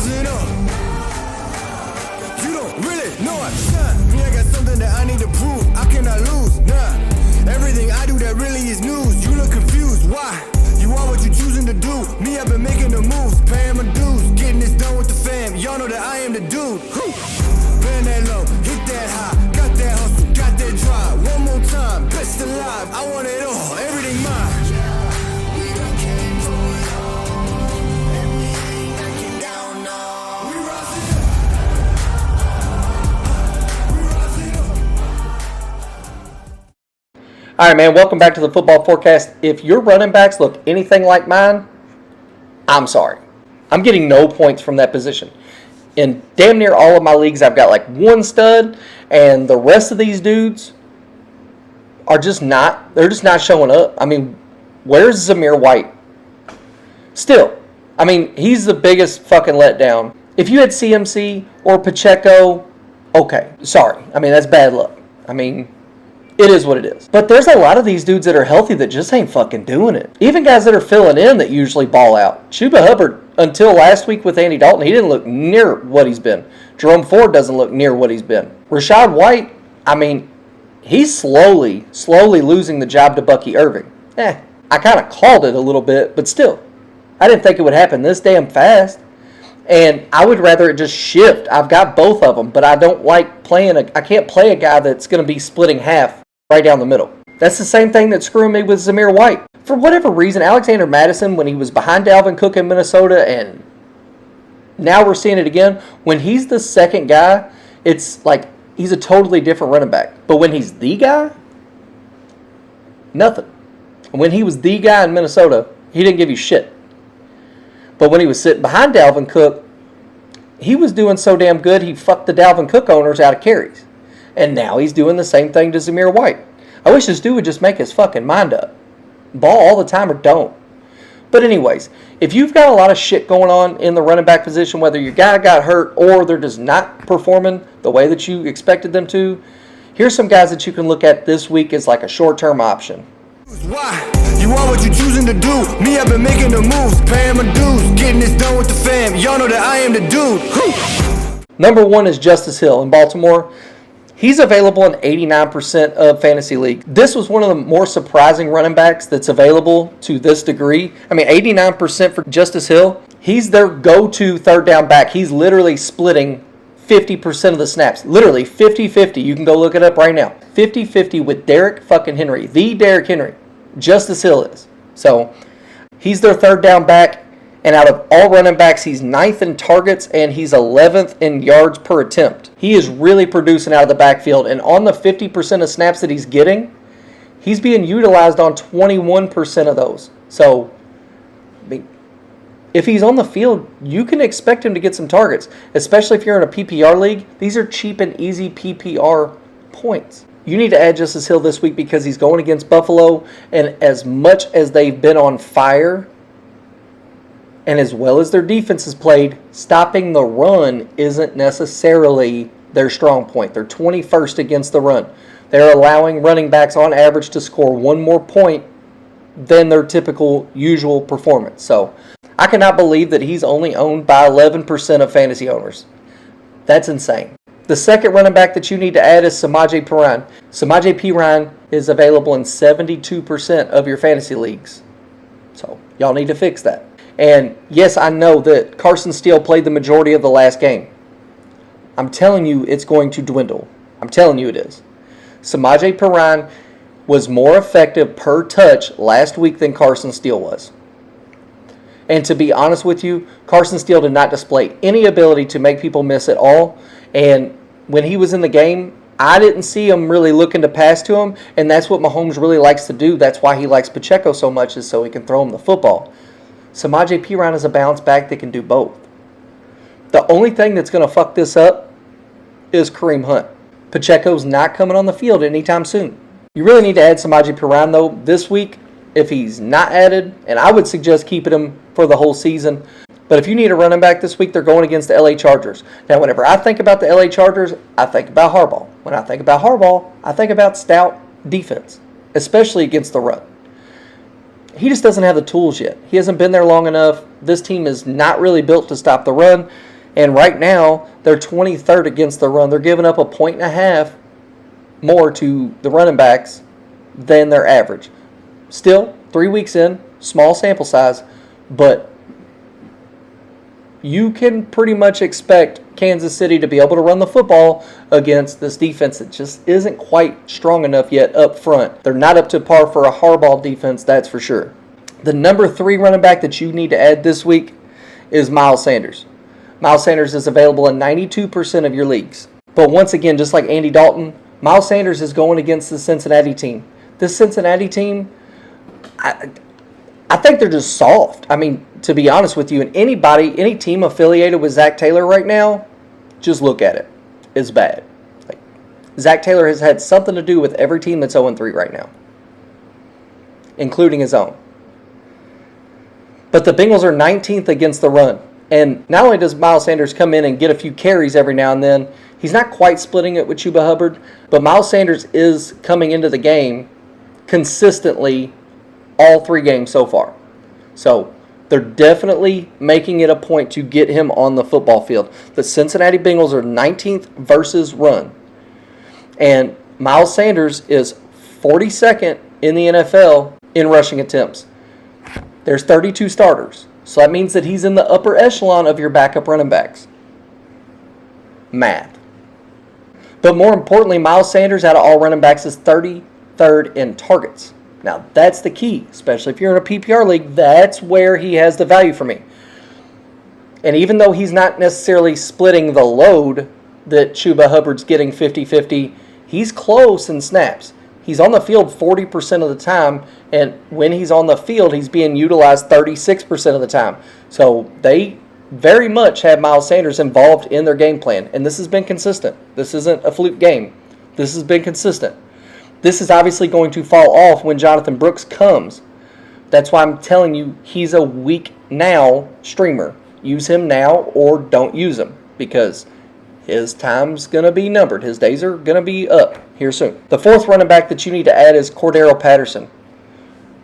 rising up. You don't really know I shine. Me, I got something that I need to prove. I cannot lose, nah. Everything I do that really is news. You look confused, why? You are what you choosing to do. Me, I've been making the moves, paying my dues, getting this done with the fam. Y'all know that I am the dude. Bend that low, hit that high, got that hustle, got that drive. One more time, best alive. I want it all, everything mine. All right, man, welcome back to the Football Forecast. If your running backs look anything like mine, I'm sorry. I'm getting no points from that position. In damn near all of my leagues, I've got like one stud, and the rest of these dudes are just not, they're just not showing up. I mean, where's Zamir White? Still, I mean, he's the biggest fucking letdown. If you had CMC or Pacheco, okay, sorry. I mean, that's bad luck. I mean, it is what it is. But there's a lot of these dudes that are healthy that just ain't fucking doing it. Even guys that are filling in that usually ball out. Chuba Hubbard, until last week with Andy Dalton, he didn't look near what he's been. Jerome Ford doesn't look near what he's been. Rashad White, I mean, he's slowly losing the job to Bucky Irving. I kind of called it a little bit, but still. I didn't think it would happen this damn fast. And I would rather it just shift. I've got both of them, but I don't like playing I can't play a guy that's going to be splitting half right down the middle. That's the same thing that's screwing me with Zamir White. For whatever reason, Alexander Mattison, when he was behind Dalvin Cook in Minnesota, and now we're seeing it again, when he's the second guy, it's like he's a totally different running back. But when he's the guy, nothing. When he was the guy in Minnesota, he didn't give you shit. But when he was sitting behind Dalvin Cook, he was doing so damn good, he fucked the Dalvin Cook owners out of carries. And now he's doing the same thing to Zamir White. I wish this dude would just make his fucking mind up. Ball all the time or don't. But anyways, if you've got a lot of shit going on in the running back position, whether your guy got hurt or they're just not performing the way that you expected them to, here's some guys that you can look at this week as like a short-term option. Why? You are what you choosing to do. Me, I've been making the moves, paying my dues, getting this done with the fam. Y'all know that I am the dude. Number one is Justice Hill in Baltimore. He's available in 89% of fantasy league. This was one of the more surprising running backs that's available to this degree. I mean, 89% for Justice Hill. He's their go-to third down back. He's literally splitting 50% of the snaps. Literally 50-50. You can go look it up right now. 50-50 with Derrick fucking Henry. The Derrick Henry. Justice Hill is. So, he's their third down back. And out of all running backs, he's 9th in targets and he's 11th in yards per attempt. He is really producing out of the backfield. And on the 50% of snaps that he's getting, he's being utilized on 21% of those. So, I mean, if he's on the field, you can expect him to get some targets. Especially if you're in a PPR league. These are cheap and easy PPR points. You need to add Justice Hill this week because he's going against Buffalo. And as much as they've been on fire, and as well as their defense is played, stopping the run isn't necessarily their strong point. They're 21st against the run. They're allowing running backs on average to score one more point than their typical usual performance. So I cannot believe that he's only owned by 11% of fantasy owners. That's insane. The second running back that you need to add is Samaje Perine. Samaje Perine is available in 72% of your fantasy leagues. So y'all need to fix that. And yes, I know that Carson Steele played the majority of the last game. I'm telling you it's going to dwindle. I'm telling you it is. Samaje Perine was more effective per touch last week than Carson Steele was. And to be honest with you, Carson Steele did not display any ability to make people miss at all. And when he was in the game, I didn't see him really looking to pass to him. And that's what Mahomes really likes to do. That's why he likes Pacheco so much, is so he can throw him the football. Samaje Perine is a bounce back that can do both. The only thing that's going to fuck this up is Kareem Hunt. Pacheco's not coming on the field anytime soon. You really need to add Samaje Perine, though, this week if he's not added, and I would suggest keeping him for the whole season. But if you need a running back this week, they're going against the LA Chargers. Now, whenever I think about the LA Chargers, I think about Harbaugh. When I think about Harbaugh, I think about stout defense, especially against the run. He just doesn't have the tools yet. He hasn't been there long enough. This team is not really built to stop the run. And right now, they're 23rd against the run. They're giving up 1.5 more to the running backs than their average. Still, 3 weeks in, small sample size, but you can pretty much expect Kansas City to be able to run the football against this defense that just isn't quite strong enough yet up front. They're not up to par for a Harbaugh defense, that's for sure. The number 3 running back that you need to add this week is Miles Sanders. Miles Sanders is available in 92% of your leagues. But once again, just like Andy Dalton, Miles Sanders is going against the Cincinnati team. This Cincinnati team, I think they're just soft. I mean, to be honest with you, and any team affiliated with Zach Taylor right now, just look at it. It's bad. Like, Zach Taylor has had something to do with every team that's 0-3 right now, including his own. But the Bengals are 19th against the run. And not only does Miles Sanders come in and get a few carries every now and then, he's not quite splitting it with Chuba Hubbard, but Miles Sanders is coming into the game consistently all 3 games so far. So they're definitely making it a point to get him on the football field. The Cincinnati Bengals are 19th versus run. And Miles Sanders is 42nd in the NFL in rushing attempts. There's 32 starters. So that means that he's in the upper echelon of your backup running backs. Math. But more importantly, Miles Sanders out of all running backs is 33rd in targets. Now, that's the key, especially if you're in a PPR league. That's where he has the value for me. And even though he's not necessarily splitting the load that Chuba Hubbard's getting 50-50, he's close in snaps. He's on the field 40% of the time, and when he's on the field, he's being utilized 36% of the time. So they very much have Miles Sanders involved in their game plan, and this has been consistent. This isn't a fluke game. This has been consistent. This is obviously going to fall off when Jonathan Brooks comes. That's why I'm telling you he's a week now streamer. Use him now or don't use him because his time's going to be numbered. His days are going to be up here soon. The 4th running back that you need to add is Cordero Patterson.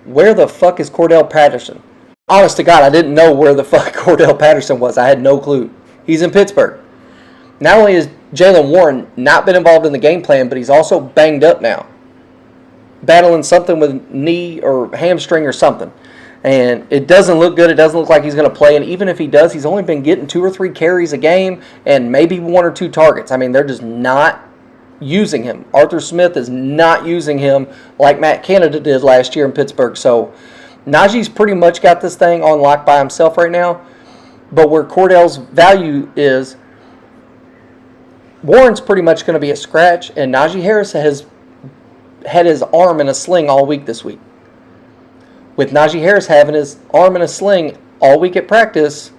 Where the fuck is Cordell Patterson? Honest to God, I didn't know where the fuck Cordell Patterson was. I had no clue. He's in Pittsburgh. Not only has Jaylen Warren not been involved in the game plan, but he's also banged up now. Battling something with knee or hamstring or something. And it doesn't look good. It doesn't look like he's going to play. And even if he does, he's only been getting 2 or 3 carries a game and maybe 1 or 2 targets. I mean, they're just not using him. Arthur Smith is not using him like Matt Canada did last year in Pittsburgh. So Najee's pretty much got this thing on lock by himself right now. But where Cordell's value is, Warren's pretty much going to be a scratch. And Najee Harris has had his arm in a sling all week this week. With Najee Harris having his arm in a sling all week at practice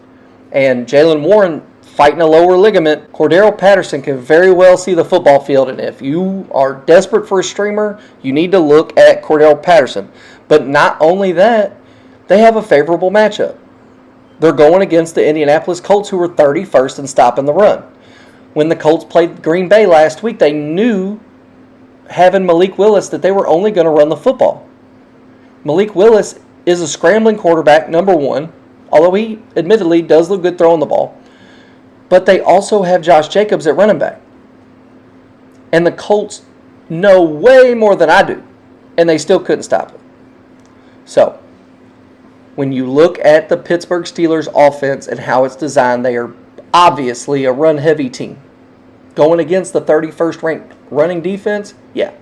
and Jaylen Warren fighting a lower ligament, Cordero Patterson can very well see the football field. And if you are desperate for a streamer, you need to look at Cordero Patterson. But not only that, they have a favorable matchup. They're going against the Indianapolis Colts, who were 31st in stopping the run. When the Colts played Green Bay last week, they knew, having Malik Willis, that they were only going to run the football. Malik Willis is a scrambling quarterback, number 1, although he admittedly does look good throwing the ball. But they also have Josh Jacobs at running back. And the Colts know way more than I do, and they still couldn't stop it. So, when you look at the Pittsburgh Steelers offense and how it's designed, they are obviously a run-heavy team. Going against the 31st ranked running defense, yeah.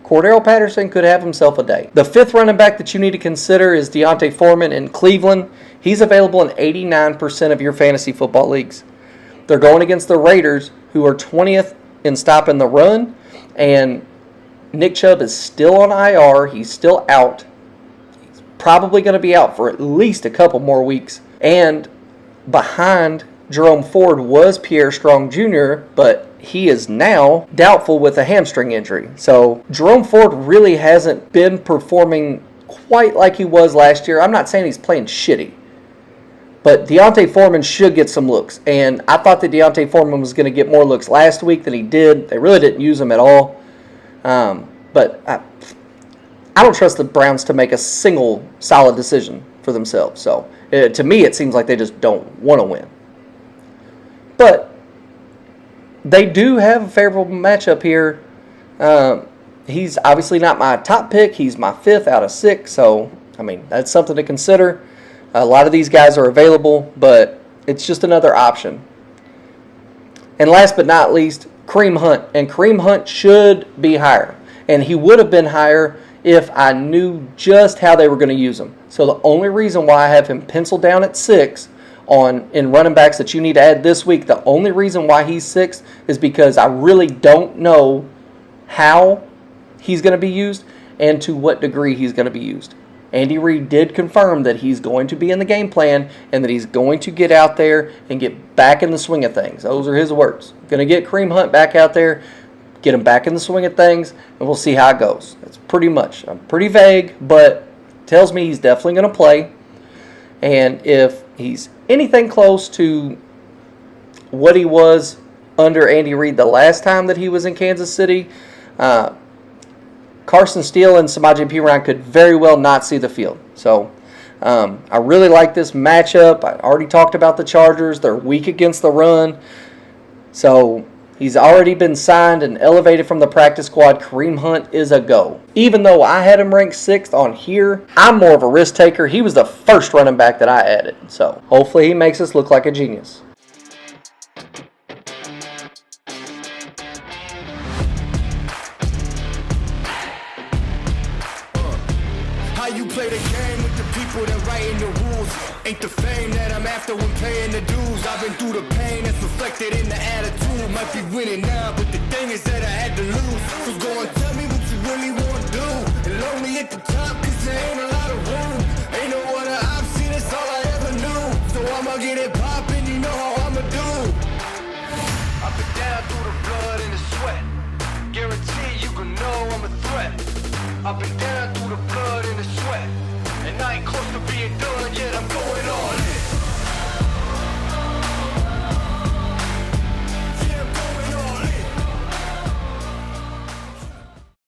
Cordero Patterson could have himself a day. The 5th running back that you need to consider is D'Onta Foreman in Cleveland. He's available in 89% of your fantasy football leagues. They're going against the Raiders, who are 20th in stopping the run, and Nick Chubb is still on IR. He's still out. He's probably going to be out for at least a couple more weeks. And behind Jerome Ford was Pierre Strong Jr., but he is now doubtful with a hamstring injury. So Jerome Ford really hasn't been performing quite like he was last year. I'm not saying he's playing shitty, but D'Onta Foreman should get some looks. And I thought that D'Onta Foreman was going to get more looks last week than he did. They really didn't use him at all. But I don't trust the Browns to make a single solid decision for themselves. So to me, it seems like they just don't want to win. But they do have a favorable matchup here. He's obviously not my top pick. He's my 5th out of 6. So, I mean, that's something to consider. A lot of these guys are available, but it's just another option. And last but not least, Kareem Hunt. And Kareem Hunt should be higher. And he would have been higher if I knew just how they were going to use him. So the only reason why I have him penciled down at 6 in running backs that you need to add this week, the only reason why he's 6th is because I really don't know how he's going to be used and to what degree he's going to be used. Andy Reid did confirm that he's going to be in the game plan and that he's going to get out there and get back in the swing of things. Those are his words. Going to get Kareem Hunt back out there, get him back in the swing of things, and we'll see how it goes. That's pretty much. I'm pretty vague, but tells me he's definitely going to play. And if he's anything close to what he was under Andy Reid the last time that he was in Kansas City, Carson Steele and Samaje Perine could very well not see the field. So I really like this matchup. I already talked about the Chargers. They're weak against the run. So he's already been signed and elevated from the practice squad. Kareem Hunt is a go. Even though I had him ranked 6th on here, I'm more of a risk taker. He was the first running back that I added. So hopefully he makes us look like a genius. How you play the game with the people that writing the rules. Ain't the fame that I'm after when paying the dues. I've been through the pain that's reflected in the attitude. Might be winning now, but the thing is that I had to lose. So go and tell me what you really want to do. And lonely at the top, cause there ain't a lot of room. Ain't no other option, that's all I ever knew. So I'ma get it poppin', you know how I'ma do. I've been down through the blood and the sweat. Guarantee you can know I'm a threat. I've been down through the blood.